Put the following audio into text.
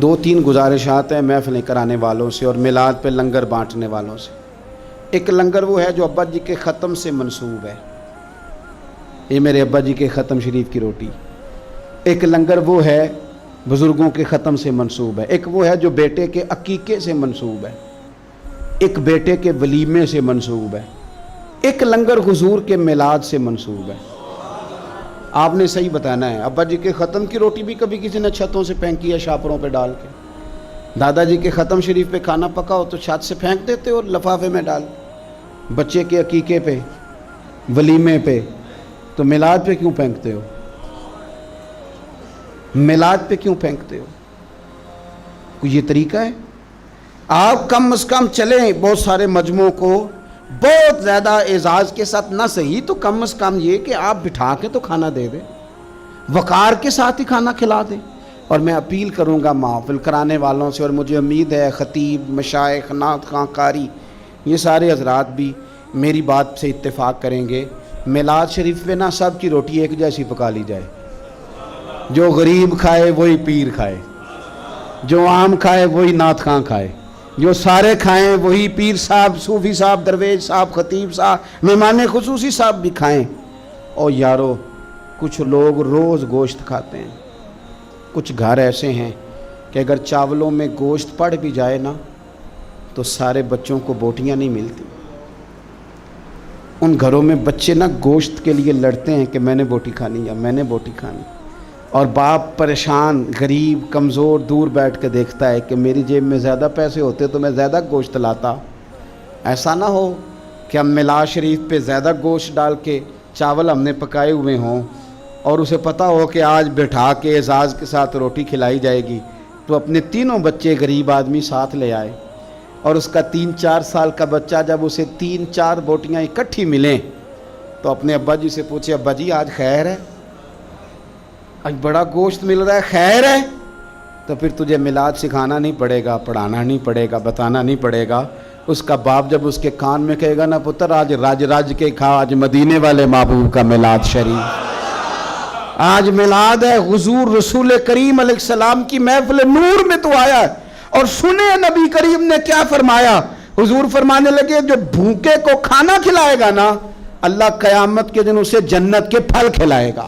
دو تین گزارشات ہیں محفلیں کرانے والوں سے اور میلاد پہ لنگر بانٹنے والوں سے۔ ایک لنگر وہ ہے جو ابا جی کے ختم سے منسوب ہے، یہ میرے ابا جی کے ختم شریف کی روٹی۔ ایک لنگر وہ ہے بزرگوں کے ختم سے منسوب ہے، ایک وہ ہے جو بیٹے کے عقیقے سے منسوب ہے، ایک بیٹے کے ولیمے سے منسوب ہے، ایک لنگر حضور کے میلاد سے منسوب ہے۔ آپ نے صحیح بتانا ہے۔ ابا جی کے ختم کی روٹی بھی کبھی کسی نے چھتوں سے پھینکی ہے شاپروں پہ ڈال کے، دادا جی کے ختم شریف پہ کھانا پکا ہو تو چھت سے پھینک دیتے اور لفافے میں ڈال، بچے کے عقیقے پہ ولیمے پہ، تو میلاد پہ کیوں پھینکتے ہو؟ میلاد پہ کیوں پھینکتے ہو؟ کوئی یہ طریقہ ہے؟ آپ کم از کم چلیں بہت سارے مجموعوں کو بہت زیادہ اعزاز کے ساتھ نہ صحیح تو کم از کم یہ کہ آپ بٹھا کے تو کھانا دے دیں، وقار کے ساتھ ہی کھانا کھلا دیں۔ اور میں اپیل کروں گا محفل کرانے والوں سے، اور مجھے امید ہے خطیب، مشائخ، نعت خواں، قاری، یہ سارے حضرات بھی میری بات سے اتفاق کریں گے، میلاد شریف پہ نہ سب کی روٹی ایک جیسی پکا لی جائے، جو غریب کھائے وہی پیر کھائے، جو عام کھائے وہی نعت خواں کھائے، جو سارے کھائیں وہی پیر صاحب، صوفی صاحب، درویش صاحب، خطیب صاحب، مہمان خصوصی صاحب بھی کھائیں۔ اور یارو کچھ لوگ روز گوشت کھاتے ہیں، کچھ گھر ایسے ہیں کہ اگر چاولوں میں گوشت پڑ بھی جائے نا تو سارے بچوں کو بوٹیاں نہیں ملتی۔ ان گھروں میں بچے نا گوشت کے لیے لڑتے ہیں کہ میں نے بوٹی کھانی یا میں نے بوٹی کھانی، اور باپ پریشان، غریب، کمزور دور بیٹھ کے دیکھتا ہے کہ میری جیب میں زیادہ پیسے ہوتے تو میں زیادہ گوشت لاتا۔ ایسا نہ ہو کہ ہم میلاد شریف پہ زیادہ گوشت ڈال کے چاول ہم نے پکائے ہوئے ہوں اور اسے پتہ ہو کہ آج بٹھا کے اعزاز کے ساتھ روٹی کھلائی جائے گی، تو اپنے تینوں بچے غریب آدمی ساتھ لے آئے، اور اس کا 3-4 سال کا بچہ جب اسے 3-4 بوٹیاں اکٹھی ملیں تو اپنے ابا جی سے پوچھے، ابا جی آج خیر ہے؟ آج بڑا گوشت مل رہا ہے، خیر ہے؟ تو پھر تجھے میلاد سکھانا نہیں پڑے گا، پڑھانا نہیں پڑے گا، بتانا نہیں پڑے گا۔ اس کا باپ جب اس کے کان میں کہے گا نا، پتر آج راج راج کے کھا، آج مدینے والے محبوب کا میلاد شریف، آج میلاد ہے، حضور رسول کریم علیہ السلام کی محفل نور میں تو آیا ہے۔ اور سنے نبی کریم نے کیا فرمایا؟ حضور فرمانے لگے جو بھوکے کو کھانا کھلائے گا نا، اللہ قیامت کے دن اسے جنت کے پھل کھلائے گا۔